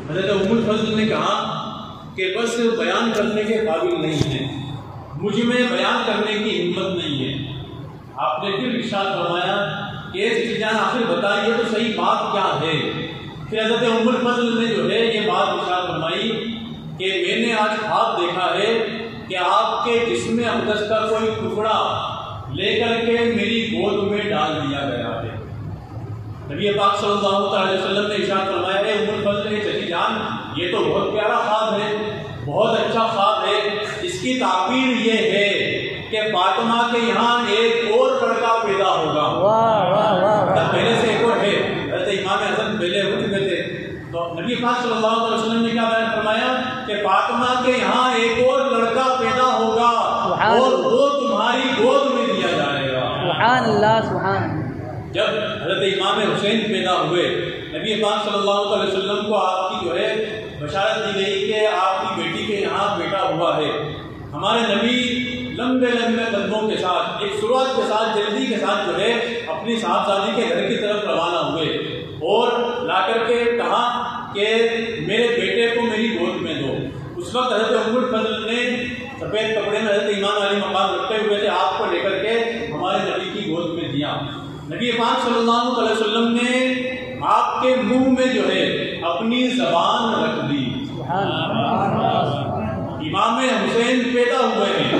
حضرت ام الفضل نے کہا کہ بس بیان کرنے کے قابل نہیں ہے، مجھ میں بیان کرنے کی ہمت نہیں ہے۔ آپ نے پھر ارشاد فرمایا کہ چچی جان آخر بتائیے تو صحیح بات کیا ہے۔ پھر حضرت ام الفضل نے جو ہے یہ بات ارشاد فرمائی کہ میں نے آج خواب دیکھا ہے کہ آپ کے جسم اقدس کا کوئی ٹکڑا لے کر کے میری گود میں ڈال دیا گیا ہے۔ نبی پاک صلی اللہ علیہ وسلم نے ارشاد فرمایا ہے ام الفضل نے چچی جان یہ تو بہت پیارا خواب ہے، بہت اچھا خواب ہے، اس کی تعبیر یہ ہے کہ فاطمہ کے یہاں ایک اور لڑکا پیدا ہوگا۔ پہلے سے ایک اور ہے، حضرت امام حسن پہلے ہو چکے تھے، تو نبی پاک صلی اللہ علیہ وسلم نے کیا بیان فرمایا کہ فاطمہ کے یہاں ایک اور لڑکا پیدا ہوگا اور وہ تمہاری گود میں دیا جائے گا۔ سبحان اللہ سبحان اللہ۔ جب حضرت امام حسین پیدا ہوئے، نبی پاک صلی اللہ علیہ وسلم کو آپ کی جو ہے بشارت دی گئی کہ آپ کی بیٹی کے یہاں بیٹا ہوا ہے۔ ہمارے نبی لمبے لمبے قدموں کے ساتھ ایک سرعت کے ساتھ جلدی کے ساتھ جو ہے اپنی صاحبزادی کے گھر کی طرف روانہ ہوئے اور لا کر کے کہا کہ میرے بیٹے کو میری گود میں دو۔ اس وقت حضرت ام الفضل نے سفید کپڑے میں حضرت امام علی مقام رکھتے ہوئے تھے، آپ کو لے کر کے ہمارے نبی کی گود میں دیا۔ نبی پاک صلی اللہ علیہ وسلم نے آپ کے منہ میں جو ہے اپنی زبان رکھ دی۔ امام حسین پیدا ہوئے ہیں،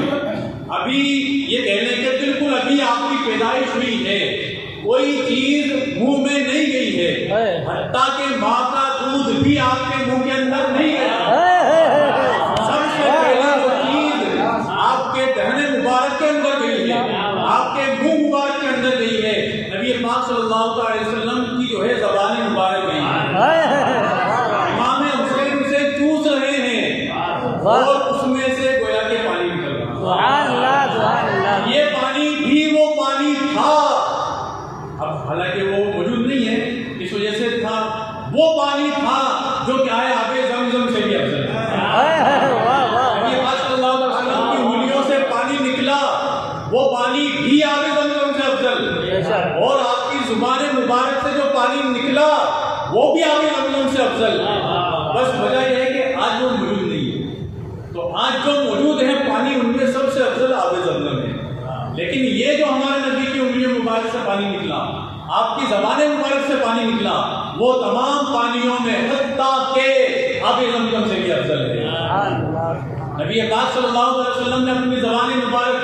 ابھی یہ کہنے کے بالکل ابھی آپ کی پیدائش ہوئی ہے، کوئی چیز منہ میں نہیں گئی ہے، حتیٰ کہ ماں کا دودھ بھی آپ کے منہ کے اندر نہیں گیا۔ سب سے پہلے وہ چیز آپ کے دہنے مبارک کے اندر گئی ہے، آپ کے منہ مبارک کے اندر گئی ہے، نبی پاک صلی اللہ علیہ وسلم کی جو ہے زبان مبارک گئی ہے۔ امام حسین اسے چوس رہے ہیں اور اس میں سے گویا کے پانی نکل رہا، یہ پانی بھی وہ پانی تھا، اب حالانکہ وہ موجود نہیں ہے اس وجہ سے تھا، وہ پانی تھا جو کہ آئے آب زمزم سے بھی افضل ہے۔ نبی پاک صلی اللہ علیہ وسلم کی انگلیوں سے پانی نکلا، وہ پانی بھی آب زمزم سے افضل، اور آپ کی زبان مبارک سے جو پانی نکلا وہ بھی آب زمزم سے افضل۔ بس وجہ یہ ہے کہ آج وہ موجود نہیں ہے، تو آج جو موجود ہے پانی ان میں سب سے افضل آب زمزم ہے، لیکن یہ جو ہمارے نبی کی انگلیوں مبارک سے پانی نکلا، آپ کی زبان مبارک سے پانی نکلا، وہ تمام پانیوں میں حتیٰ کہ آب زمزم سے بھی افضل ہے۔ نبی پاک صلی اللہ علیہ وسلم نے اپنی زبان مبارک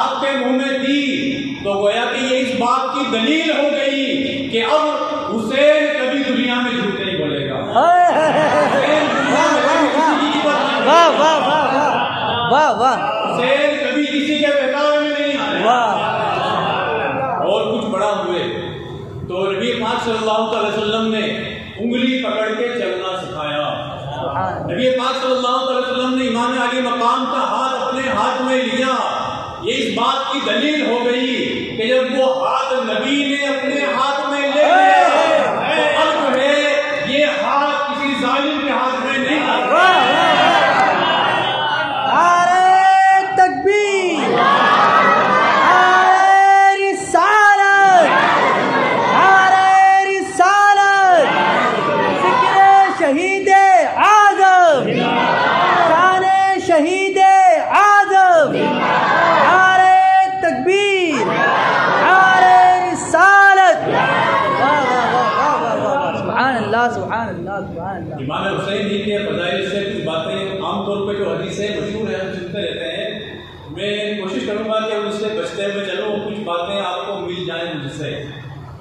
آپ کے منہ میں دی تو گویا کہ یہ اس بات کی دلیل ہو گئی کہ اب حسین کبھی دنیا میں جھوٹ نہیں بولے گا، حسین کبھی کسی کے بہکاوے میں نہیں آئے گا۔ اور کچھ بڑا ہوئے تو نبی پاک صلی اللہ علیہ وسلم نے انگلی پکڑ کے چلنا سکھایا۔ نبی پاک صلی اللہ علیہ وسلم نے امام علی مقام کا ہاتھ اپنے ہاتھ میں لیا، یہ اس بات کی دلیل ہو گئی کہ جب وہ ہاتھ نبی نے اپنے ہاتھ میں لے لیا تو اب جو ہے یہ ہاتھ کسی ظالم کے ہاتھ میں نہیں آتا۔ امام حسین جی کے فضائل سے کچھ باتیں عام طور پہ جو حدیثیں مشہور ہیں ہم سنتے رہتے ہیں، میں کوشش کروں گا کہ ان سے بچتے ہوئے چلوں، کچھ باتیں آپ کو مل جائیں مجھ سے،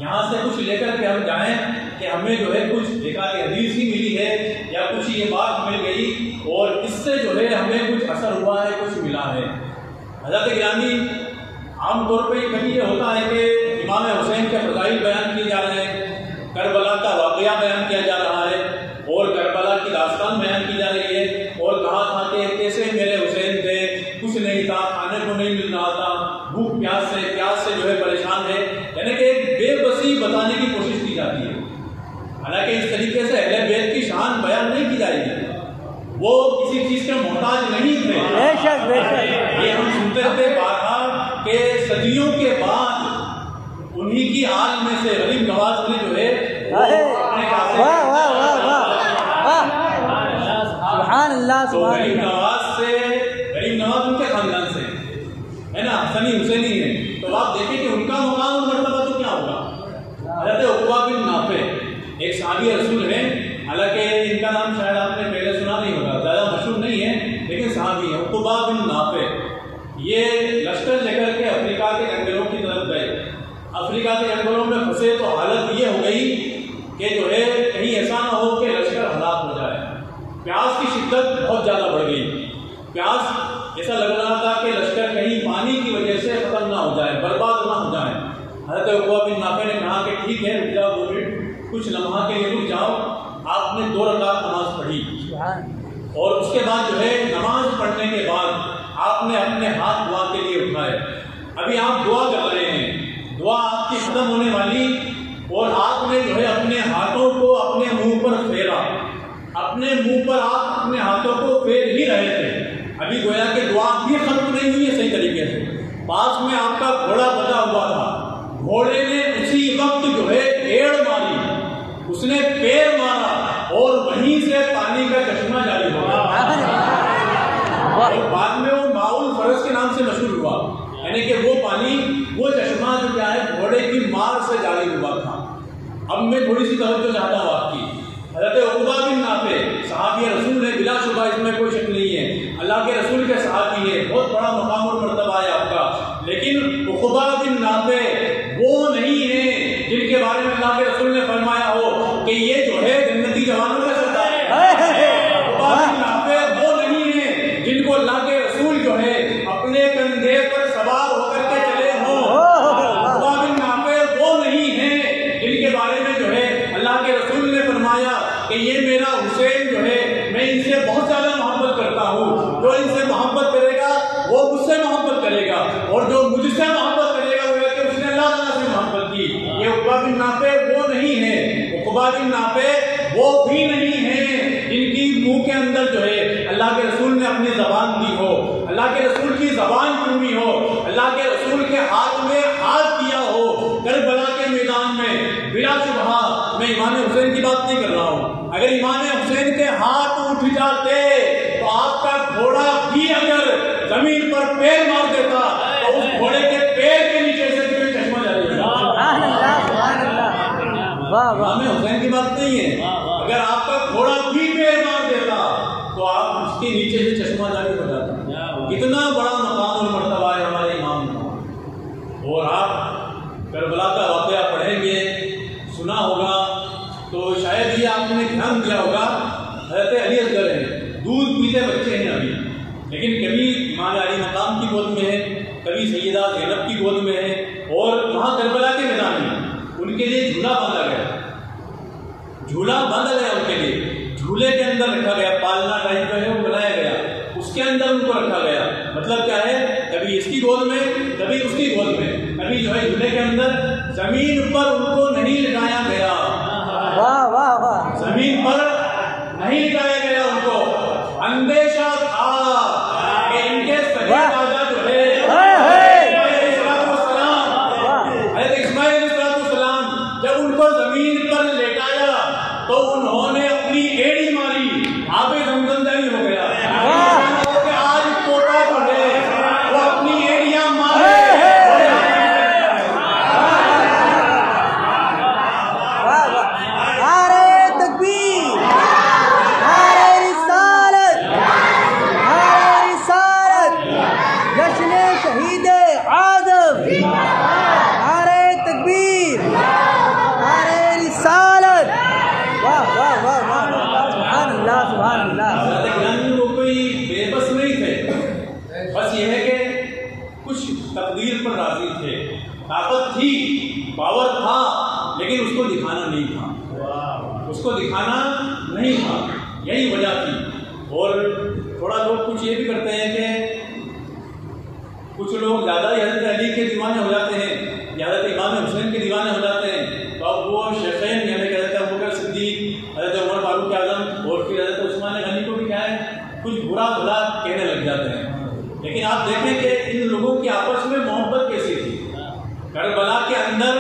یہاں سے کچھ لے کر کے ہم جائیں کہ ہمیں جو ہے کچھ ایک حدیث ہی ملی ہے یا کچھ یہ بات مل گئی اور اس سے جو ہے ہمیں کچھ اثر ہوا ہے، کچھ ملا ہے۔ حضرت گرامی عام طور پہ کبھی یہ ہوتا ہے کہ امام حسین کے فضائل بیان کیے جا رہے ہیں، کربلا کا واقعہ بیان کیا جا رہا ہے اور کربلا کی داستان بیان کی جا رہی ہے، اور کہا تھا کہ کیسے میرے حسین تھے، کچھ نہیں تھا، کھانے کو نہیں مل رہا تھا، بھوک پیاس سے جو ہے پریشان ہے، یعنی کہ ایک بے بسی بتانے کی کوشش کی جاتی ہے۔ حالانکہ اس طریقے سے اہل بیت کی شان بیان نہیں کی جائے گی، وہ کسی چیز کے محتاج نہیں تھے۔ یہ ہم سنتے تھے بارہا کہ صدیوں کے بعد انہی کی آل میں سے غریب نواز نے جو ہے اللہ تو سبحان غریب اللہ. نواز سے، غریب نواز ان کے خاندان سے ہے نا، حسنی حسینی ہے، تو آپ دیکھیں کہ ان کا مقام اور مرتبہ تو کیا ہوگا. حضرت عقبہ بن نافع ایک صحابی رسول ہے، حالانکہ ان کا نام شاید آپ نے پہلے سنا نہیں ہوگا، زیادہ مشہور نہیں ہے لیکن صحابی ہے عقبہ بن نافع. یہ لشکر لے کر کے افریقہ کے جنگلوں کی طرف گئے. افریقہ کے جنگلوں میں پھنسے تو حالت یہ ہو گئی کہ جو ہے کہیں ایسا نہ ہو کہ لشکر ہلاک ہو جائے. پیاس کی شدت بہت زیادہ بڑھ گئی. پیاس ایسا لگ رہا تھا کہ لشکر کہیں پانی کی وجہ سے ختم نہ ہو جائے، برباد نہ ہو جائے. حضرت عقبہ بن نافع نے کہا کہ ٹھیک ہے رک جاؤ 2 منٹ، کچھ لمحہ کے لیے رک جاؤ. آپ نے 2 رکعت نماز پڑھی اور اس کے بعد جو ہے نماز پڑھنے کے بعد آپ نے اپنے ہاتھ دعا کے لیے اٹھائے. ابھی آپ دعا کر رہے ہیں، دعا آپ کی ختم ہونے والی، اور آپ نے جو ہے اپنے ہاتھوں کو اپنے منہ پر پھیرا. اپنے منہ پر آپ اپنے ہاتھوں کو پھیر ہی رہے تھے، ابھی گویا کہ دعا بھی ختم نہیں ہوئی ہے صحیح طریقے سے. پاس میں آپ کا گھوڑا بندھا ہوا تھا، گھوڑے نے اسی وقت جو ہے ایڑ ماری، اس نے پیر مارا اور وہیں سے پانی کا چشمہ جاری ہو گیا. اور بعد میں وہ ماؤل فرس کے نام سے مشہور ہوا، یعنی کہ وہ پانی، وہ چشمہ جو کیا ہے گھوڑے کی مار سے جاری ہوا تھا. اب میں تھوڑی سی توجہ چاہتا ہوں آپ کی. حضرت عقبہ بن نافع صحابی رسول ہے، بلا شبہ اس میں کوئی شک نہیں ہے، اللہ کے رسول کے صحابی ہے، بہت بڑا مقام اور مرتبہ ہے آپ کا. لیکن عقبہ بن نافع وہ نہیں ہے جن کے بارے میں اللہ کے رسول نے فرمایا ہو کہ یہ جو ہے جنتی جوانوں کا سردار ہے. عقبہ بن نافع وہ نہیں ہے جن کو اللہ کے رسول جو ہے اپنے کندھے پر سوار ہو کر کے چلے ہوں. عقبہ بن نافع وہ نہیں ہے جن کے بارے میں جو ہے اللہ کے رسول نے فرمایا کہ یہ میرا حسین جو ہے میں ان سے بہت زیادہ محبت کرتا ہوں، جو ان سے محبت کرے گا وہ مجھ سے محبت کرے گا، اور جو مجھ سے محبت کرے گا وہ کہ اس نے اللہ تعالیٰ سے محبت کی. یہ عقبہ بن نافع وہ نہیں ہے. عقبہ بن نافع وہ بھی نہیں ہے جن کی منہ کے اندر جو ہے اللہ کے رسول نے اپنی زبان دی ہو، اللہ کے رسول کی زبان چومی ہو، اللہ کے رسول کے ہاتھ میں ہاتھ دیا ہو کربلا کے میدان میں. بلا شبہ میں امام حسین کی بات نہیں کر رہا ہوں. اگر امام حسین کے ہاتھ اٹھ جاتے تو آپ کا گھوڑا بھی اگر زمین پر پیر مار دیتا تو اس گھوڑے کے پیر کے نیچے سے کوئی چشمہ جاری ہوگا. امام حسین کی بات نہیں ہے، اگر آپ کا گھوڑا بھی پیر مار دیتا تو آپ اس کے نیچے سے چشمہ جاری ہو جاتا. اتنا بڑا مقام اور مرتبہ ہے ہمارے امام کا. اور آپ کربلا کا واقعہ پڑھیں گے، سنا ہوگا تو شاید یہ آپ نے دھیان دیا ہوگا. حضرت علی اصغر ہیں، دودھ پیتے بچے ہیں ابھی، لیکن کبھی امام علی مقام کی گود میں ہے، کبھی سیدہ زینب کی گود میں ہے، اور وہاں کربلا کے میدان میں ان کے لیے جھولا باندھا گیا. جھولا باندھا گیا ان کے لیے، جھولے کے اندر رکھا گیا، پالنا ٹائپ جو ہے وہ بنایا گیا، اس کے اندر ان کو رکھا گیا. مطلب کیا ہے، کبھی اس کی گود میں کبھی اس کی گود میں، کبھی جو ہے جھولے کے اندر. زمین پر ان کو نہیں لٹایا گیا، زمین پر نہیں لٹایا گیا. ان کو اندیشہ تھا کہ ان کے سگے دادا جو ہے حضرت اسماعیل علیہ السلام جب ان کو زمین پر لٹایا تو انہوں نے اپنی ایڑی ماری، آب زمزم جاری ہو گیا. آج پوتا جو ہے وہ اپنی ایڑیاں مارے. تقدیر پر راضی تھے، طاقت تھی، پاور تھا، لیکن اس کو دکھانا نہیں تھا، اس کو دکھانا نہیں تھا، یہی وجہ تھی. اور تھوڑا لوگ کچھ یہ بھی کرتے ہیں کہ کچھ لوگ زیادہ ہی حضرت علی کے دیوانے ہو جاتے ہیں یا حضرت امام حسین کے دیوانے ہو جاتے ہیں، تو اب وہ شیخین یعنی کہ حضرت ابوبکر صدیق، حضرت عمر فاروق اعظم اور پھر حضرت عثمان غنی کو بھی کیا ہے کچھ برا بھلا کہنے لگ جاتے ہیں. لیکن آپ دیکھیں کہ ان لوگوں کی آپس میں محبت کیسی تھی. کربلا کے اندر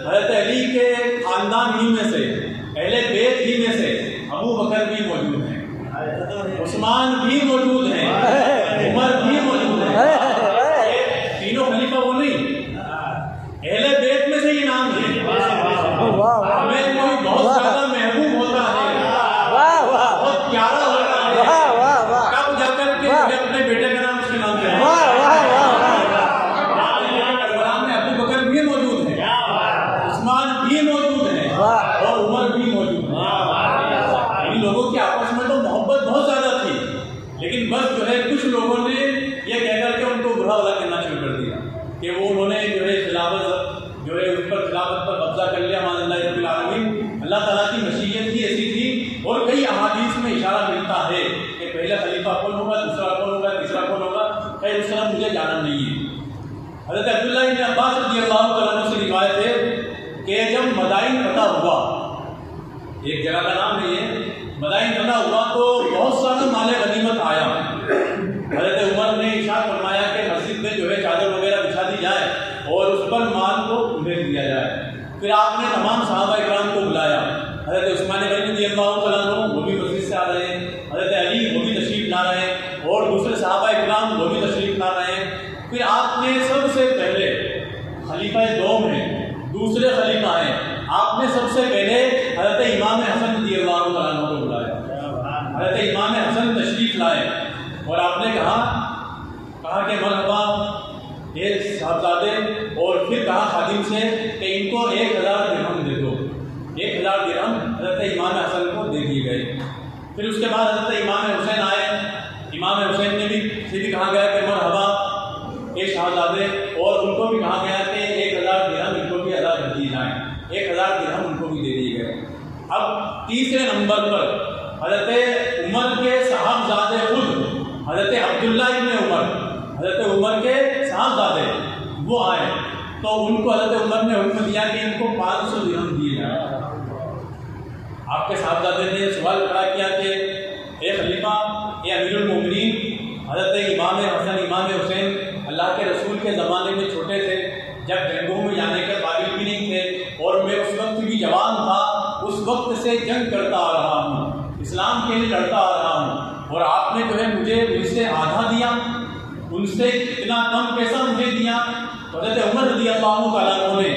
حضرت علی کے خاندان ہی میں سے، اہل بیت ہی میں سے ابو بکر بھی موجود ہیں، عثمان بھی موجود ہیں، عمر بھی موجود ہیں، تینوں خلیفہ وہ نہیں، اہل بیت میں سے یہ نام ہے۔ ہمیں کوئی بہت زیادہ محبوب ہوتا ہے، بہت پیارا ہوتا ہے، کب جا کر کے اپنے بیٹے کا نام اس کے نام سے ابو بکر بھی موجود ہے، عثمان بھی موجود ہے اور عمر بھی موجود ہے۔ ان لوگوں کی آپس میں تو محبت بہت زیادہ تھی، لیکن بس جو ہے کچھ لوگوں نے یہ کہہ کر کے ان کو برا بھلا کہنا شروع کر دیا کہ وہ انہوں نے جو ہے خلافت جو ہے اس پر خلافت پر قبضہ کر لیا، معاذ اللہ رب العالمین۔ اللہ تعالیٰ کی مشیت ہی ایسی تھی، اور کئی احادیث میں اشارہ ملتا ہے کہ پہلا خلیفہ کون ہوگا، دوسرا کون ہوگا، تیسرا کون ہوگا، خیر اس طرح مجھے جانا نہیں ہے۔ حضرت عبداللہ بن عباس رضی اللہ تعالیٰ عنہ سے روایت ہے کہ جب مدائن فتح ہوا، ایک جگہ کا نام ہے یہ، مدائن فتح ہوا تو بہت سارا مال غنیمت آیا۔ حضرت عمر نے ارشاد فرمایا کہ مسجد میں جو ہے چادر وغیرہ بچھا دی جائے اور اس پر مال کو بھیج دیا جائے۔ پھر آپ نے تمام صحابہ اکرام کو بلایا، حضرت عثمان غنی رضی اللہ تعالیٰ عنہ وہ بھی مسجد سے آ رہے ہیں، حضرت علی وہ بھی تشریف لا رہے ہیں، اور دوسرے صحابہ اکرام وہ بھی تشریف لا رہے ہیں۔ پھر آپ نے سب سے پہلے خلیفہ دوم ہیں، دوسرے خلیفہ ہیں، آپ نے سب سے پہلے حضرت امام حسن رضی اللہ تعالیٰ عنہ کو بلایا۔ حضرت امام حسن تشریف لائے اور آپ نے کہا کہ مرحبا ایک صاحبزادے، اور پھر کہا خادم سے کہ ان کو 1000 درہم دے دو۔ 1000 درہم حضرت امام حسن کو دے دیے گئے۔ پھر اس کے بعد حضرت امام حسین آئے، امام حسین نے بھی کہا گیا کہ مرحبا ایک شہزادے، اور ان کو بھی کہا گیا کہ 1000 درہم ان کو بھی ادا کر دیے جائیں، 1000 درہم ان کو بھی دے دیے گئے۔ اب تیسرے نمبر پر حضرت عمر کے صاحبزادے خود حضرت عبداللہ ابن عمر، حضرت عمر کے صاحبزادے وہ آئے، تو ان کو حضرت عمر نے حکم دیا کہ ان کو 500 درہم دیے جائیں۔ آپ کے صاحبزادے نے سوال کھڑا کیا کہ اے خلیفہ، اے امیر المومنین، حضرت امام حسن امام حسین اللہ کے رسول کے زمانے میں چھوٹے تھے، جب جنگوں میں جانے کے قابل بھی نہیں تھے، اور میں اس وقت بھی جوان تھا، اس وقت سے جنگ کرتا آ رہا ہوں، اسلام کے لیے لڑتا آ رہا ہوں، اور آپ نے جو ہے مجھے ان سے آدھا دیا، ان سے اتنا کم پیسہ مجھے دیا۔ حضرت عمر رضی اللہ تعالیٰ عنہ نے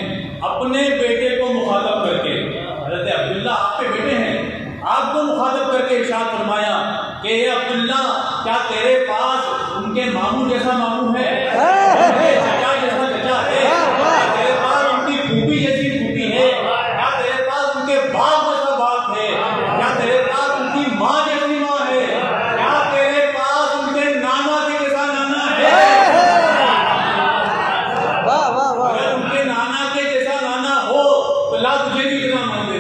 اپنے بیٹے کو مخاطب کر کے، حضرت عبداللہ آپ کے بیٹے ہیں، آپ کو مخاطب کر کے ارشاد فرمایا کہ اے عبداللہ، کیا تیرے پاس ان کے ماموں جیسا ماموں ہے، چچا جیسا چچا ہے، کیا تیرے پاس ان کی پھوپھی جیسی پھوپھی ہے، کیا تیرے پاس ان کے باپ جیسا باپ ہے، کیا تیرے پاس ان کی ماں جیسی ماں ہے، کیا تیرے پاس ان کے نانا کے جیسا نانا ہے؟ اگر ان کے نانا کے جیسا نانا ہو تو اللہ تجھے بھی اتنا مان دے۔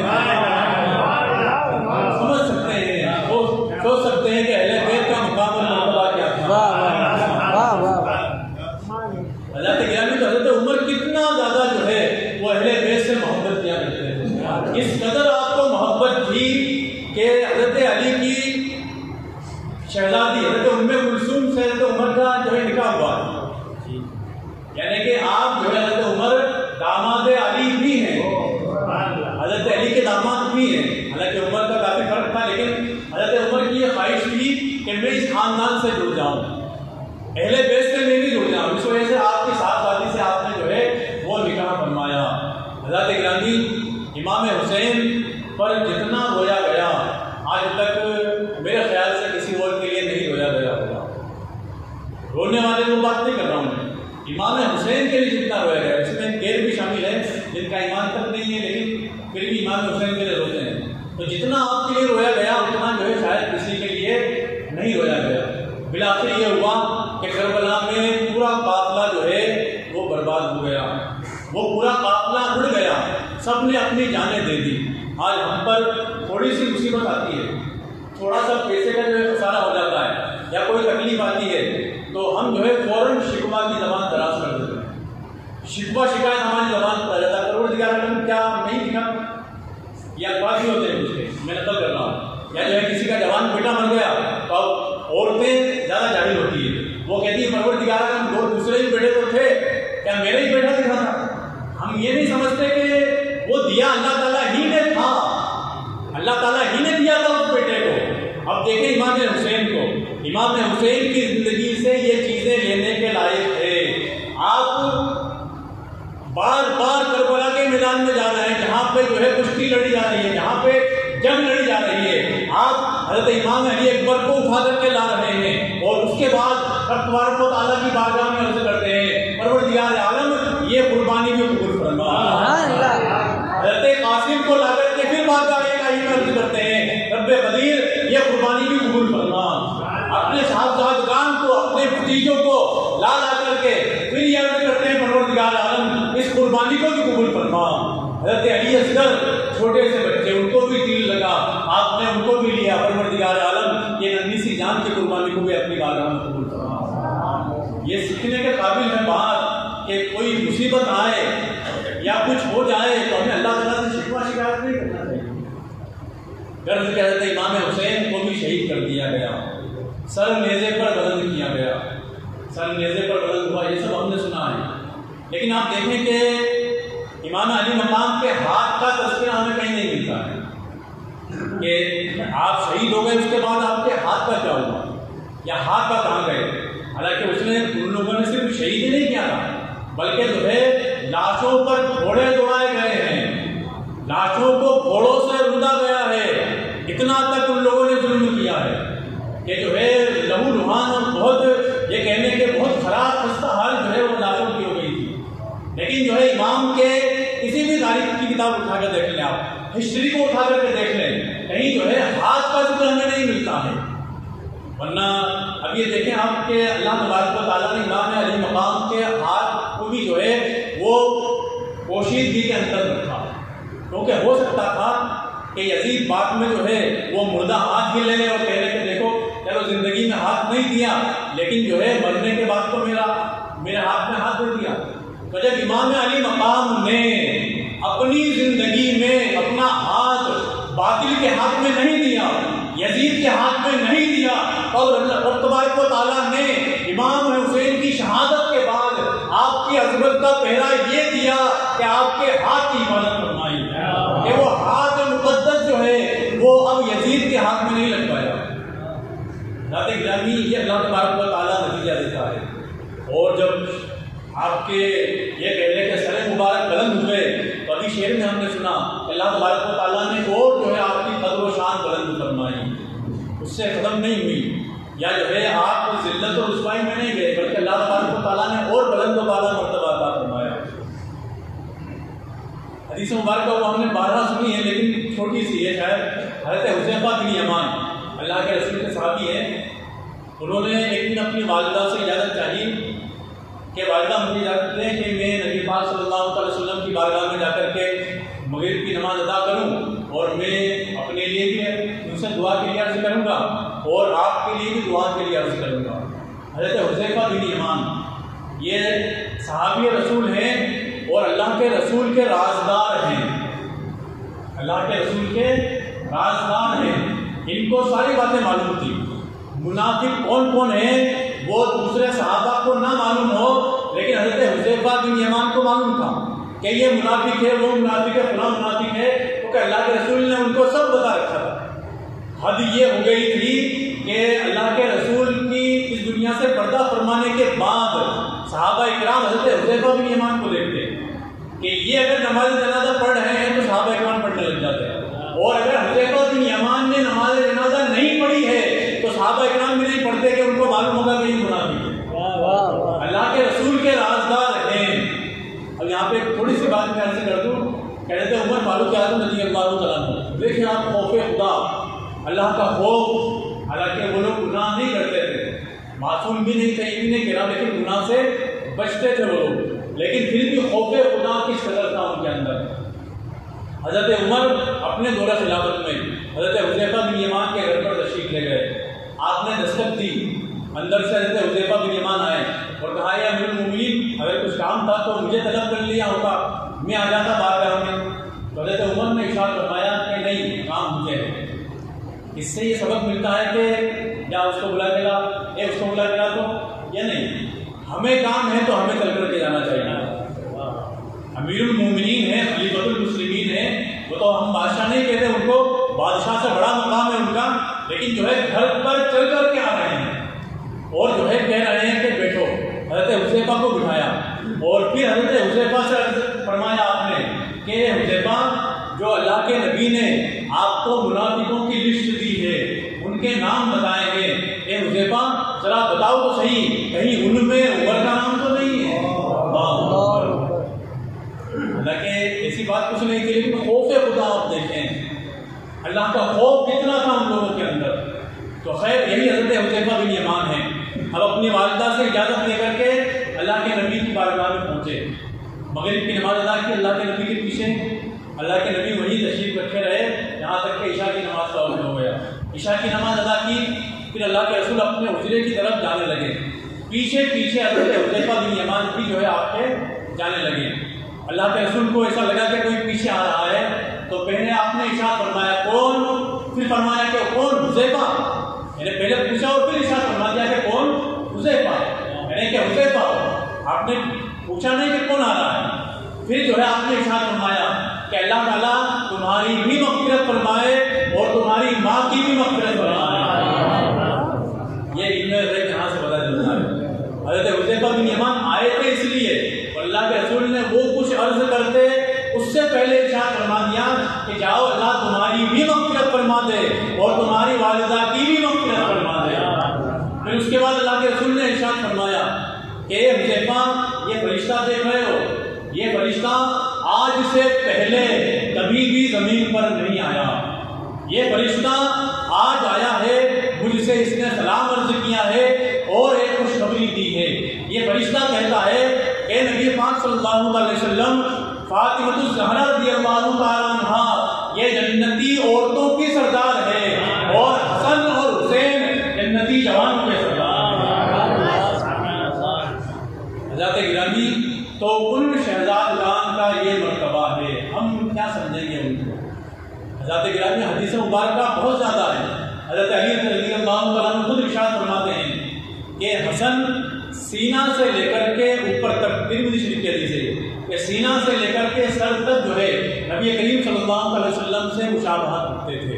سمجھ سکتے ہیں، سوچ سکتے ہیں کہ اہل بیت کا مقام اور مرتبہ کیا تھا۔ حضرت گرامی تو حضرت عمر کتنا زیادہ جو ہے وہ اہل بیت سے محبت کیا کرتے تھے، اس قدر آپ کو محبت تھی کہ حضرت علی کی شہزادی حضرت ام کلثوم سے حضرت عمر کا جو ہے نکاح ہوا، یعنی کہ آپ جو ہے حضرت عمر داماد علی بھی ہیں، حضرت علی کے داماد بھی ہیں، حالانکہ عمر کا کافی فرق تھا، لیکن حضرت عمر کی یہ خواہش تھی کہ میں اس خاندان سے جڑ جاؤں، اہل بیت سے میں بھی جڑ جاؤں، اس وجہ سے آپ کی صاحبزادی سے آپ نے جو ہے وہ نکاح فرمایا۔ حضرت گرامی امام حسین پر جتنا رویا گیا آج تک میرے خیال سے کسی اور کے لیے نہیں رویا گیا ہوگا۔ رونے والے وہ بات نہیں کر رہا ہوں میں، امام حسین کے لیے جتنا رویا گیا، اس میں غیر بھی شامل ہے جن کا ایمان تک نہیں ہے لیکن پھر بھی امام حسین کے لیے روتے ہیں، تو جتنا آپ کے لیے رویا گیا اتنا جو ہے شاید کسی کے لیے نہیں رویا گیا۔ بالآخر یہ ہوا کہ کربلا میں پورا قافلہ جو ہے وہ برباد ہو گیا، وہ پورا قافلہ اڑ گیا، سب نے اپنی جانیں دے دی۔ آج ہم پر تھوڑی سی مصیبت آتی ہے، تھوڑا سا پیسے کا جو ہے خسارہ ہو جاتا ہے یا کوئی تکلیف آتی ہے تو ہم جو ہے فوراً شکوہ کی زبان دراز کر دیتے ہیں، شکوہ شکایت ہماری زبان پر آ جاتا ہے، پروردگار عالم کیا نہیں دکھا، یہ الفاظ ہی ہوتے ہیں اس کے، میں نقل کر رہا ہوں، یا جو ہے کسی کا جوان بیٹا مر گیا تو اب عورتیں زیادہ جاہل ہوتی ہے، وہ کہتی ہے پروردگار عالم دو دوسرے بھی بیٹے تو تھے، کیا میرے ہی بیٹا دکھا تھا؟ ہم یہ نہیں سمجھتے کہ وہ دیا اللہ تعالیٰ ہی نے تھا، اللہ تعالیٰ ہی نے دیا تھا اس بیٹے کو، اب دیکھیں امام حسین کو، امام حسین کی زندگی سے یہ چیزیں لینے کے لائق ہے۔ آپ بار بار کربلا کے میدان میں جا رہے ہیں جہاں پہ جو ہے کشتی لڑی جا رہی ہے، جہاں پہ جنگ لڑی جا رہی ہے، آپ حضرت امام علی اکبر کو اٹھا کر کے لا رہے ہیں اور اس کے بعد تبارک و تعالیٰ کی بارگاہ میں عرض کرتے ہیں پروردگار عالم یہ قربانی بھی قبول فرما۔ حضرت قاسم کو لا کر کے پھر بارگاہ الہی میں عرض کرتے ہیں رب قدیر یہ قربانی بھی قبول فرما۔ اپنے صاحبزادگان کو، اپنے بھتیجوں کو لا کر کے پھر یہ عرض کرتے ہیں پروردگار عالم اس قربانی کو بھی قبول فرما۔ حضرت علی اصغر چھوٹے سے بچے، ان کو بھی تیر لگا، آپ نے ان کو بھی لیا، پروردگار عالم یہ ننھی سی جان کی قربانی کو بھی اپنی بارگاہ میں قبول فرما۔ یہ سیکھنے کے قابل ہے بات کہ کوئی مصیبت آئے یا کچھ ہو جائے تو ہمیں اللہ تعالیٰ سے شکوہ شکایت نہیں کرنا چاہیے۔ غرض کہ حضرت امام حسین کو بھی شہید کر دیا گیا، سر نیزے پر بلند کیا گیا، سر نیزے پر بلند ہوا، یہ سب ہم نے سنا ہے۔ لیکن آپ دیکھیں کہ امام علی مقام کے ہاتھ کا تذکرہ ہمیں کہیں نہیں ملتا ہے کہ آپ شہید ہو گئے اس کے بعد آپ کے ہاتھ کا کیا ہوا یا ہاتھ کا کہاں گئے۔ حالانکہ اس نے ان لوگوں نے صرف شہید ہی نہیں کیا تھا بلکہ جو ہے لاشوں پر گھوڑے دوڑائے گئے ہیں، لاشوں کو گھوڑوں سے روندا گیا ہے، اتنا تک ان لوگوں نے ظلم کیا ہے کہ جو ہے لہو لہان اور بہت یہ کہنے کے بہت خراب خستہ حال جو ہے وہ لاشوں کی ہو گئی تھی۔ لیکن جو ہے امام کے کسی بھی تاریخ کی کتاب اٹھا کر دیکھ لیں، آپ ہسٹری کو اٹھا کر کے دیکھ لیں، کہیں جو ہے ہاتھ کا ذکر ہمیں نہیں ملتا ہے۔ ورنہ اب یہ دیکھیں آپ کے اللہ تبارک و تعالیٰ نے امام علی مقام کے ہاتھ کو بھی جو ہے وہ پوشیدگی کے اندر رکھا، کیونکہ ہو سکتا تھا کہ یزید بعد میں جو ہے وہ مردہ ہاتھ بھی لے لے اور کہنے کہ دیکھو چلو زندگی میں ہاتھ نہیں دیا لیکن جو ہے مرنے کے بعد تو میرے ہاتھ میں ہاتھ دے دیا۔ تو جب امام علی مقام نے اپنی زندگی میں اپنا ہاتھ باطل کے ہاتھ میں نہیں دیا، یزید کے ہاتھ میں نہیں دیا، اور اللہ تبارک و تعالیٰ نے امام حسین کی شہادت کے بعد آپ کی عظمت کا پہرا یہ دیا کہ آپ کے ہاتھ کی حفاظت فرمائی کہ وہ ہاتھ مقدس جو ہے وہ اب یزید کے ہاتھ میں نہیں لگ پایا۔ ذات گرامی یہ اللہ تبارک و تعالیٰ نتیجہ دیتا ہے۔ اور جب آپ کے یہ کہہ رہے کہ سر مبارک بلند ہوئے تو ابھی شعر میں ہم نے سنا اللہ تبارک و تعالیٰ نے اور جو ہے آپ کی قدر و شان بلند فرمائی، اس سے ختم نہیں ہوئی، یا جو ہے آپ ذلت اور رسوائی میں نہیں گئے بلکہ اللہ تبارک و تعالیٰ نے اور بلند و بالا مرتبہ عطا فرمایا۔ حدیث مبارکہ وہ ہم نے 12 سنی ہے لیکن چھوٹی سی ہے، شاید حضرت حذیفہ بن یمان اللہ کے رسول کے صحابی ہیں، انہوں نے ایک دن اپنی والدہ سے اجازت چاہی کہ والدہ مجھے اجازت دیں کہ میں نبی پاک صلی اللہ علیہ وسلم کی بارگاہ میں جا کر کے مغرب کی نماز ادا کروں اور میں اپنے لیے بھی ان سے دعا کے لیے عرض کروں گا اور آپ کے لیے بھی دعا کے لیے عرض کروں گا۔ حضرت حذیفہ بن یمان یہ صحابی رسول ہیں اور اللہ کے رسول کے رازدار ہیں، اللہ کے رسول کے رازدار ہیں، ان کو ساری باتیں معلوم تھی۔ منافق کون کون ہیں وہ دوسرے صحابہ کو نہ معلوم ہو لیکن حضرت حذیفہ بن یمان کو معلوم تھا کہ یہ منافق ہے، وہ منافق ہے، فلاں منافق ہے، کیونکہ اللہ کے رسول نے ان کو سب بتا رکھا تھا۔ حد یہ ہو گئی تھی کہ اللہ کے رسول کی اس دنیا سے پردہ فرمانے کے بعد صحابہ اکرام حضرت حذیفہ بن یمان کو دیکھتے کہ یہ اگر نماز جنازہ پڑھ رہے ہیں تو صحابہ اکرام پڑھنے لگ جاتے ہیں، اور اگر حذیفہ بن یمان نے نماز جنازہ نہیں پڑھی ہے تو صحابہ اکرام بھی نہیں پڑھتے کہ ان کو معلوم ہوگا کہ یہ منافق ہے، اللہ کے رسول کے رازدار ہیں۔ اب یہاں پہ تھوڑی سی بات میں عرض کر دوں، کہتے ہیں عمر فاروق اعظم رضی اللہ تعالیٰ عنہ، دیکھیں آپ خوف خدا، اللہ کا خوف، حالانکہ وہ لوگ گناہ نہیں کرتے تھے، معصوم بھی نہیں تھے، یہ بھی نہیں کہہ رہا، لیکن گناہ سے بچتے تھے وہ لوگ، لیکن پھر بھی خوف خدا کس قدر تھا ان کے اندر۔ حضرت عمر اپنے دورہ خلافت میں حضرت حذیفہ بن یمان کے گھر پر تشریف لے گئے، آپ نے دستک دی، اندر سے حضرت حذیفہ بن یمان آئے اور کہا یا امیر المومنین اگر کچھ کام تھا تو مجھے طلب کر لیا ہوتا، میں آ جاتا بارگاہ میں۔ تو حضرت عمر نے ارشاد فرمایا کہ نہیں، کام مجھے ہے۔ اس سے یہ سبق ملتا ہے کہ یا اس کو بلا کے لا، اس کو بلا کے لا، تو یا نہیں، ہمیں کام ہے تو ہمیں چل کر کے جانا چاہیے۔ امیر المومنین ہیں، خلیفۃ المسلمین ہیں، وہ تو ہم بادشاہ نہیں کہتے، ان کو بادشاہ سے بڑا مقام ہے ان کا، لیکن جو ہے گھر پر چل کر کے آ رہے ہیں اور جو ہے کہہ رہے ہیں کہ بیٹھو. حضرت حذیفہ کو بٹھایا اور پھر حضرت حذیفہ سے عرض فرمایا آپ نے کہ حذیفہ جو اللہ کے نبی نے آپ کو منافقوں کی لسٹ دی ہے ان کے نام بتائے ہیں. اے حذیفہ ذرا بتاؤ تو صحیح کہیں ان میں عمر کا نام تو نہیں ہے. حالانکہ ایسی بات کچھ نہیں تھی لیکن خوف خدا آپ دیکھیں اللہ کا خوف کتنا تھا ان لوگوں کے اندر. تو خیر یہی حضرت حذیفہ بن یمان ہیں. اب اپنی والدہ سے اجازت لے کر کے اللہ کے نبی کی بارگاہ میں پہنچے. مغرب کی نماز ادا کی اللہ کے نبی کے پیچھے. اللہ کے نبی وہیں تشریف رکھے رہے یہاں تک کہ عشاء کی نماز کا وقت ہو گیا. عشاء کی نماز ادا کی پھر اللہ کے رسول اپنے حجرے کی طرف جانے لگے. پیچھے پیچھے حضرت حذیفہ بن یمان بھی جو ہے آپ کے جانے لگے. اللہ کے رسول کو ایسا لگا کہ کوئی پیچھے آ رہا ہے تو پہلے آپ نے ارشاد فرمایا کون, پھر فرمایا کہ کون, حذیفہ. میں نے پہلے پوچھا اور پھر ارشاد فرما دیا کہ کون, حذیفہ. میں نے کہ حذیفہ. آپ نے پوچھا نہیں کہ کون آ رہا ہے. پھر جو ہے آپ نے ارشاد فرمایا کہ اللہ تعالیٰ تمہاری بھی مغفرت فرمائے اور تمہاری ماں کی بھی مغفرت فرمائے. یہ علم غیب یہاں سے پتہ چلتا ہے. حضرت حذیفہ بن یمان آئے تھے اس لیے اللہ کے رسول نے وہ کچھ عرض کرتے اس سے پہلے ارشاد فرما دیا کہ جاؤ اللہ تمہاری بھی مغفرت فرما دے اور تمہاری والدہ کی بھی مغفرت فرما دے. پھر اس کے بعد اللہ کے رسول نے ارشاد فرمایا کہ حذیفہ یہ فرشتہ دیکھ رہے ہو, یہ فرشتہ آج سے پہلے کبھی بھی زمین پر نہیں آیا. یہ فرشتہ آج آیا ہے, مجھ سے اس نے سلام عرض کیا ہے اور ایک خوشخبری دی ہے. یہ فرشتہ کہتا ہے اے نبی پاک صلی اللہ علیہ وسلم فاطمہ الزہرا رضی اللہ تعالیٰ عنہا یہ جنتی عورتوں کی سردار ہے اور حسن اور حسین جنتی جوانوں کے سردار ہیں. حضرات گرامی تو ان شہزادگان کا یہ مرتبہ ہے, ہم کیا سمجھیں گے ان کو. حضرات گرامی حدیث مبارکہ بہت زیادہ ہے. حضرت علی رضی اللہ تعالیٰ عنہ خود ارشاد فرماتے ہیں کہ حسن سینہ سے لے کر کے اوپر تک, ترمذی شریف کی حدیث ہے کہ سینہ سے لے کر کے سر تک جو ہے نبی کریم صلی اللہ علیہ وسلم سے مشابہت رکھتے تھے.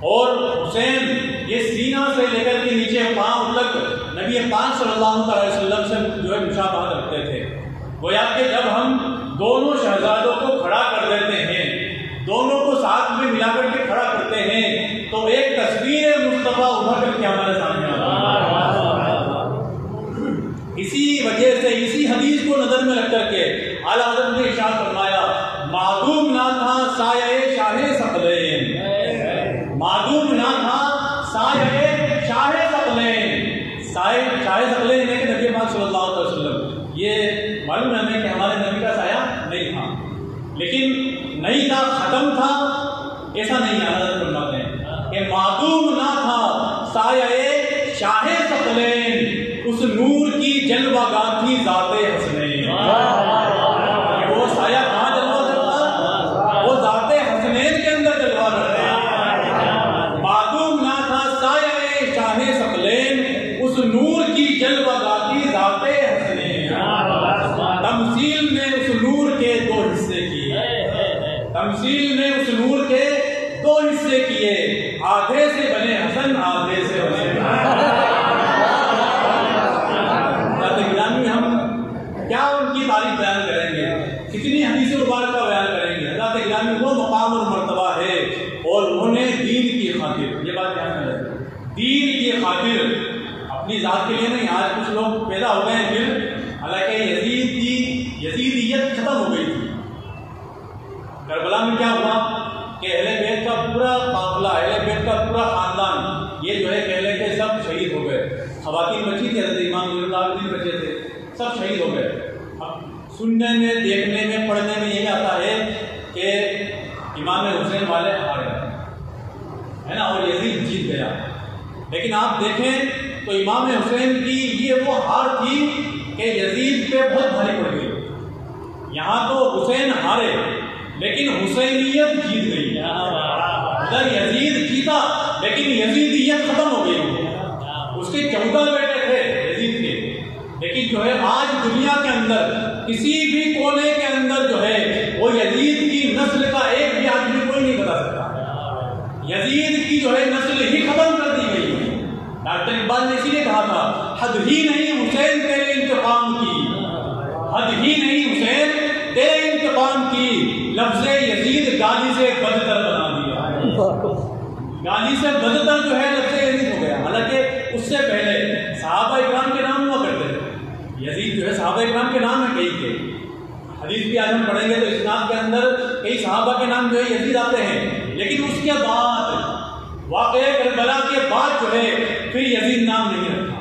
اور حسین یہ سینہ سے لے کر کے نیچے پاؤں تک نبی پاک صلی اللہ علیہ وسلم سے جو ہے مشابہت رکھتے تھے. گویا کہ جب ہم دونوں شہزادوں کو کھڑا کر دیتے ہیں, دونوں کو ساتھ میں ملا کر کے کھڑا کرتے ہیں تو ایک تصویر مصطفیٰ ابھر کر کے ہمارے سامنے آتا ہے. اسی وجہ سے اسی حدیث کو نظر میں رکھ کر کے اعلیٰ حضرت نے ارشاد فرمایا معدوم نہ تھا سایہ شاہ ثقلین, معدوم نہ تھا سایہ شاہ ثقلین. سایہ شاہ ثقلین ہے کہ نبی پاک صلی اللہ علیہ وسلم. یہ معلوم ہے ہمیں کہ ہمارے نبی کا سایہ نہیں تھا, لیکن نہیں تھا ختم تھا ایسا نہیں ہے. حضرت فرماتے ہیں کہ معدوم نہ تھا سایہ شاہ ثقلین, اس نور کی جلوہ گاہ تھی ذات حسنین. وہ سایہ کہاں جلوہ کرتا, وہ ذات حسنین کے اندر جلوہ کرتا. معدوم نہ تھا سایہ شاہ ثقلین, اس نور کی جلوہ گاہ تھی ذات حسنین. تمثیل نے اس نور کے دو حصے کیے, تمثیل نے اس نور کے دو حصے کیے, آدھے سے بنے حسن آدھے سے بنے. کیا ان کی تعریف بیان کریں گے, کتنی حدیث مبارکہ بیان کریں گے. حضرات گرامی وہ مقام اور مرتبہ ہے اور انہوں نے دین کی خاطر, یہ بات دھیان میں رکھیں, دین کی خاطر, اپنی ذات کے لیے نہیں. آج کچھ لوگ پیدا ہو گئے ہیں پھر, حالانکہ یزید کی یزیدیت ختم ہو گئی تھی. کربلا میں کیا ہوا کہ اہل بیت کا پورا قافلہ, اہل بیت کا پورا خاندان یہ جو ہے کہہ لیں کہ سب شہید ہو گئے. خواتین بچی تھی, حضرت امام زین العابدین بچے تھے, سب شہید ہو گئے. اب سننے میں, دیکھنے میں, پڑھنے میں یہی آتا ہے کہ امام حسین والے ہار گئے ہے نا, اور یزید جیت گیا. لیکن آپ دیکھیں تو امام حسین کی یہ وہ ہار تھی کہ یزید پہ بہت بھاری پڑ گئی. یہاں تو حسین ہارے لیکن حسینیت جیت گئی. ادھر یزید جیتا لیکن یزیدیت ختم ہو گئی. اس کے 14 بیٹے تھے یزید کے, لیکن جو ہے آج دنیا کے اندر کسی بھی کونے کے اندر جو ہے وہ یزید کی نسل کا ایک بھی آدمی کوئی نہیں بتا سکتا. یزید کی جو ہے نسل ہی ختم ڈاکٹر اقبال نے اسی لیے کہا تھا حد ہی نہیں حسین تیرے انتقام کی، حد ہی نہیں حسین تیرے انتقام کی، لفظ یزید گالی سے بدتر بنا دیا۔ گالی سے بدتر جو ہے لفظ یزید ہو گیا، حالانکہ اس سے پہلے صحابہ اکرام کے نام ہوا کرتے تھے۔ یزید جو ہے صحابہ اکرام کے نام ہیں کئی کے، حدیث بھی آج ہم پڑھیں گے تو اسناد کے اندر کئی صحابہ کے نام جو ہے یزید آتے ہیں، لیکن اس کے بعد واقعہ کربلا کے بعد جو ہے پھر یزید نام نہیں رکھا۔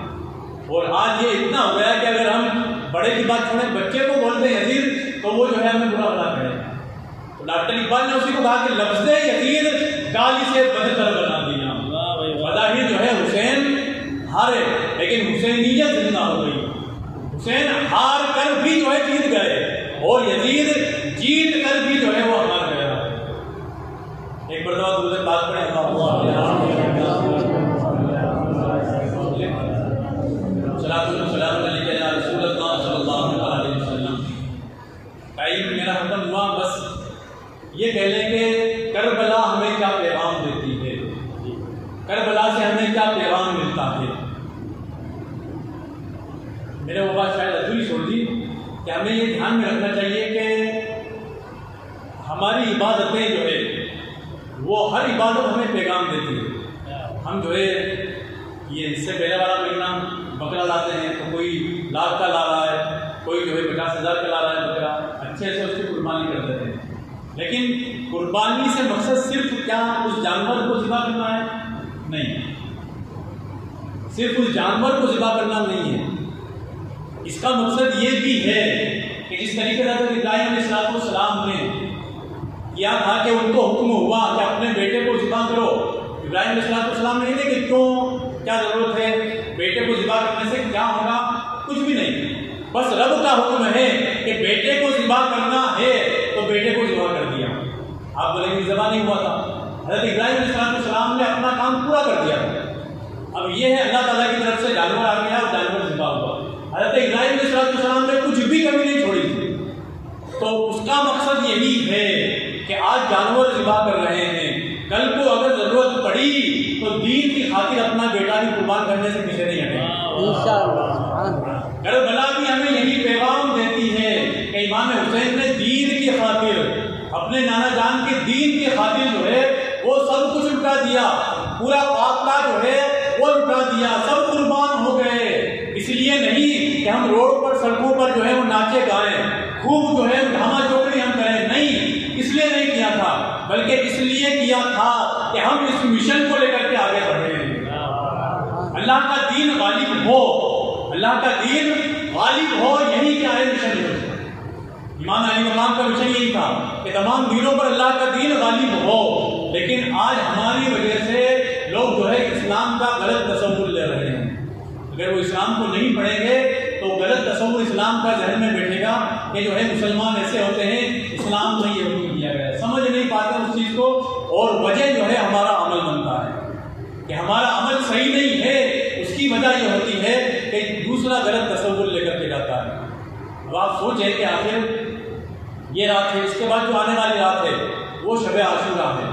اور آج یہ اتنا ہو گیا کہ اگر ہم بڑے کی بات چھوڑیں بچے کو بولتے ہیں یزید تو وہ جو ہے ہمیں برا بلا کرے۔ تو ڈاکٹر اقبال نے اسی کو کہا کہ لفظ یزید گالی سے بدتر بنا دیا۔ بظاہر جو ہے حسین ہارے لیکن حسینیت زندہ ہو گئی، حسین ہار کر بھی جو ہے جیت گئے اور یزید جیت کر بھی جو ہے وہ ہار گیا۔ ایک مرتبہ دوسرے بات پڑھیں سلام علیکم یا رسول اللہ صلی اللہ علیہ وسلم۔ ٹائم میرا ختم ہوا، بس یہ کہہ لیں کہ کربلا ہمیں کیا پیغام دیتی ہے، کربلا سے ہمیں کیا پیغام ملتا ہے۔ میرے وہ بات شاید ادھوری چھوڑ دی کہ ہمیں یہ دھیان میں رکھنا چاہیے کہ ہماری عبادتیں جو ہے وہ ہر عبادت ہمیں پیغام دیتی ہے۔ ہم جو ہے یہ اس سے پہلے والا مہینہ بکرا لاتے ہیں تو کوئی لاکھ کا لا رہا ہے، کوئی جو ہے 50,000 کا لا رہا ہے بکرا، اچھے سے اس کی قربانی کر دیتے ہیں، لیکن قربانی سے مقصد صرف کیا اس جانور کو ذبح کرنا ہے؟ نہیں، صرف اس جانور کو ذبح کرنا نہیں ہے، اس کا مقصد یہ بھی ہے کہ جس طریقے سے حضرت ابراہیم علیہ السلام نے کیا تھا کہ ان کو حکم ہوا کہ اپنے بیٹے کو ذبح کرو، ابراہیم علیہ السلام نے نہیں کہ کیوں کیا ضرورت ہے بیٹے کو ذبح کرنے سے کیا ہوگا، کچھ بھی نہیں، بس رب کا حکم ہے کہ بیٹے کو ذبح کرنا ہے تو بیٹے کو ذبح کر دیا۔ آپ بولیں گے ذبح نہیں ہوا تھا، حضرت ابراہیم علیہ السلام نے اپنا کام پورا کر دیا۔ اب یہ ہے اللہ تعالیٰ کی طرف سے جانور آ گیا اور جانور ذبح ہوا، حضرت ابراہیم علیہ السلام نے کچھ بھی کمی نہیں چھوڑی تھی۔ تو اس کا مقصد یہی ہے کہ آج جانور ذبح کر رہے ہیں، کل کو اگر ضرورت پڑی تو دین کی خاطر اپنا بیٹا بھی قربان کرنے سے پیچھے نہیں ہٹیں گے۔ کربلا بھی ہمیں یہی پیغام دیتی ہے کہ امام حسین نے دین کی خاطر، اپنے نانا جان کے دین کی خاطر جو ہے وہ سب کچھ لٹا دیا، پورا قافلہ جو ہے وہ لٹا دیا، سب قربان ہو گئے۔ اس لیے نہیں کہ ہم روڈ پر سڑکوں پر جو ہے وہ ناچے گائیں، خوب جو ہے دھاما چوکڑی ہم کریں، نہیں، اس لیے نہیں کیا تھا، بلکہ اس لیے کیا تھا کہ ہم اس مشن کو لے کر کے آگے بڑھے ہیں۔ اللہ کا دین غالب ہو، اللہ کا دین غالب ہو، یہی کیا ہے مشن ہے۔ امام علی مقام کا مشن یہی تھا کہ تمام دینوں پر اللہ کا دین غالب ہو، لیکن آج ہماری وجہ سے لوگ جو ہے اسلام کا غلط تصور لے رہے ہیں۔ اگر وہ اسلام کو نہیں پڑھیں گے تو غلط تصور اسلام کا ذہن میں بیٹھے گا کہ جو ہے مسلمان ایسے ہوتے ہیں، اسلام میں یہ حکم دیا گیا ہے، سمجھ نہیں پاتے اس چیز کو، اور وجہ جو ہے ہمارا عمل بنتا ہے کہ ہمارا عمل صحیح نہیں ہے۔ اس کی وجہ یہ ہوتی ہے کہ دوسرا غلط تصور لے کر کے جاتا ہے۔ اب آپ سوچیں کہ آخر یہ رات ہے، اس کے بعد جو آنے والی رات ہے وہ شب عاشورہ ہے،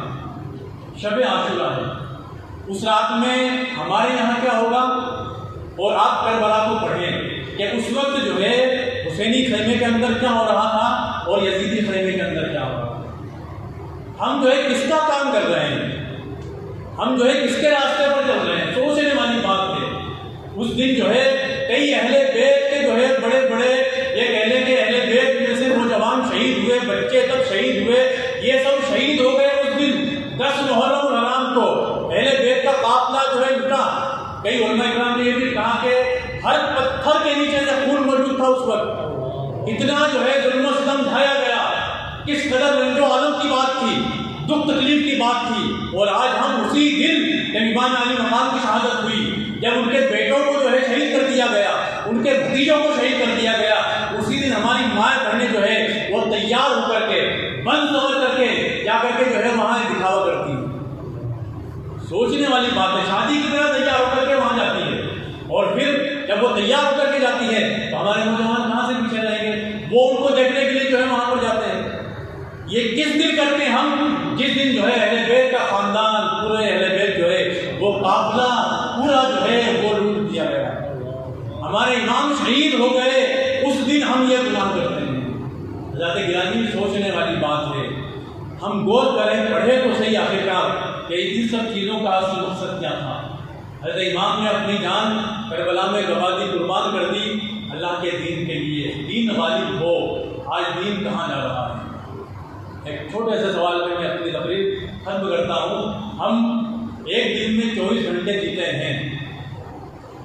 شب عاشورہ ہے۔ اس رات میں ہمارے یہاں کیا ہوگا، اور آپ کربلا کو پڑھیں کہ اس وقت جو ہے حسینی خیمے کے اندر کیا ہو رہا تھا اور یزیدی خیمے کے اندر کیا ہو رہا تھا۔ ہم جو ہے کس کا کام کر رہے ہیں، ہم جو ہے کس کے راستے پر چل رہے ہیں، سوچنے والی بات ہے۔ اس دن جو ہے کئی اہل بیت کے جو ہے بڑے بڑے یہ کہہ لیں کہ اہل بیت میں سے نوجوان شہید ہوئے، بچے تک شہید ہوئے، یہ سب شہید ہو گئے اس دن 10 محرم الحرام کو۔ اہل بیت کا قافلہ جو ہے لٹا، کئی علماء کرام نے یہ بھی کہا کہ ہر پتھر کے نیچے سے خون موجود تھا اس وقت، اتنا جو ہے ظلم و ستم ڈھایا گیا، کس قدر رنج و الم کی بات تھی، دکھ تکلیف کی بات تھی۔ اور آج ہم اسی دن جب امام علی مقام کی شہادت ہوئی، جب ان کے بیٹوں کو جو ہے شہید کر دیا گیا، ان کے بھتیجوں کو شہید کر دیا گیا، اسی دن ہماری مائیں بہنیں جو ہے وہ تیار ہو کر کے بند سمجھ کر کے جا کر کے جو ہے وہاں دکھاوا کرتی ہیں۔ سوچنے والی بات ہے، شادی کی طرح تیار ہو کر کے وہاں جاتی ہے، اور پھر جب وہ تیار ہو کر کے جاتی ہے تو ہمارے نوجوان کہاں سے پیچھے رہیں گے، وہ ان کو دیکھنے کے لیے جو ہے وہاں پر جاتے ہیں۔ یہ کس دن کرتے ہیں ہم، جس دن جو ہے اہل بیت کا خاندان، پورے اہل بیت جو ہے وہ قافلہ پورا جو ہے وہ لوٹ دیا گیا. ہمارے امام شہید ہو گئے, اس دن ہم یہ گناہ کرتے ہیں. حضرت گرامی سوچنے والی بات ہے. ہم غور کریں, پڑھے تو صحیح آخرکار کہ ان سب چیزوں کا اصل مقصد کیا تھا. حضرت امام نے اپنی جان کربلا میں گوا دی, قربان کر دی اللہ کے دین کے لیے. دین غالب ہو, آج دین کہاں جا رہا ہے؟ ایک چھوٹے سے سوال میں اپنی تقریر ختم کرتا ہوں. ہم ایک دن میں 24 گھنٹے جیتے ہیں.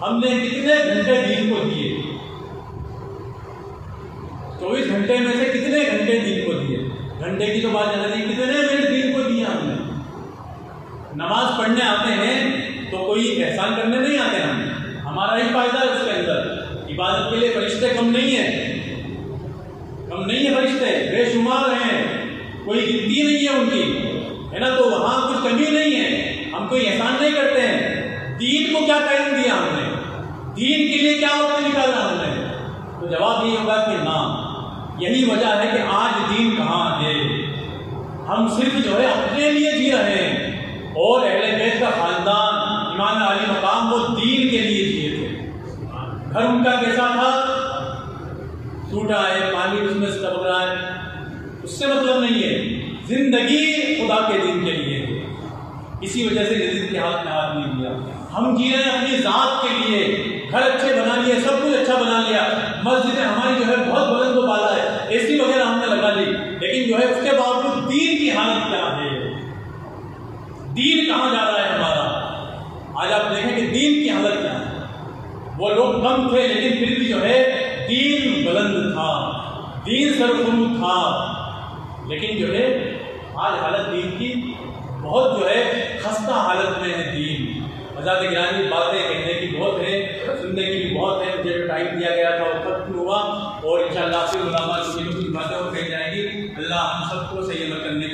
ہم نے کتنے گھنٹے دین کو دیے؟ 24 گھنٹے میں سے کتنے گھنٹے دین کو دیے؟ گھنٹے کی تو بات جانا نہیں, کتنے منٹ دین کو دیا ہم نے؟ نماز پڑھنے آتے ہیں تو کوئی احسان کرنے نہیں آتے ہم, ہمارا ہی فائدہ ہے اس کے اندر. عبادت کے لیے فرشتے کم نہیں ہیں, کم نہیں ہیں فرشتے, بے شمار ہیں, کوئی گنتی نہیں ہے ان کی, ہے نا. تو وہاں کچھ کمی نہیں ہے, ہم کوئی احسان نہیں کرتے ہیں. دین کو کیا ٹائم دیا ہم نے, دین کے لیے کیا وقت نکالا ہم نے؟ تو جواب یہ ہوگا کہ نہ. یہی وجہ ہے کہ آج دین کہاں ہے. ہم صرف جو ہے اپنے لیے جی رہے ہیں, اور اہل بیت کا خاندان امام علی مقام وہ دین کے لیے جیے تھے. گھر ان کا کیسا تھا؟ ٹوٹا ہے, پانی اس میں سے ٹپک رہا ہے, اس سے مطلب نہیں ہے. زندگی خدا کے دین کے لیے ہے. اسی وجہ سے یزید کے ہاتھ میں ہاتھ نہیں دیا. ہم جی رہے ہیں اپنی ذات کے لیے, گھر اچھے بنا لیے, سب کچھ اچھا بنا لیا, مسجدیں ہماری جو ہے بہت بلند و بالا ہے, اے سی وغیرہ ہم نے لگا لی, لیکن جو ہے اس کے باوجود دین کی حالت کیا ہے؟ دین کہاں جا رہا ہے ہمارا؟ آج آپ دیکھیں کہ دین کی حالت کیا ہے. وہ لوگ کم تھے لیکن پھر بھی جو ہے دین بلند تھا, دین سرخرو تھا, لیکن جو ہے آج حالت دین کی بہت جو ہے خستہ حالت میں ہے دین. حضرت گرامی باتیں کہنے کی بہت ہے, سننے کی بھی بہت ہے. مجھے جو ٹائم دیا گیا تھا وہ ختم ہوا, اور انشاءاللہ پھر علماء کی کچھ باتیں اور کہی جائیں گی. اللہ ہم سب کو صحیح عمل کرنے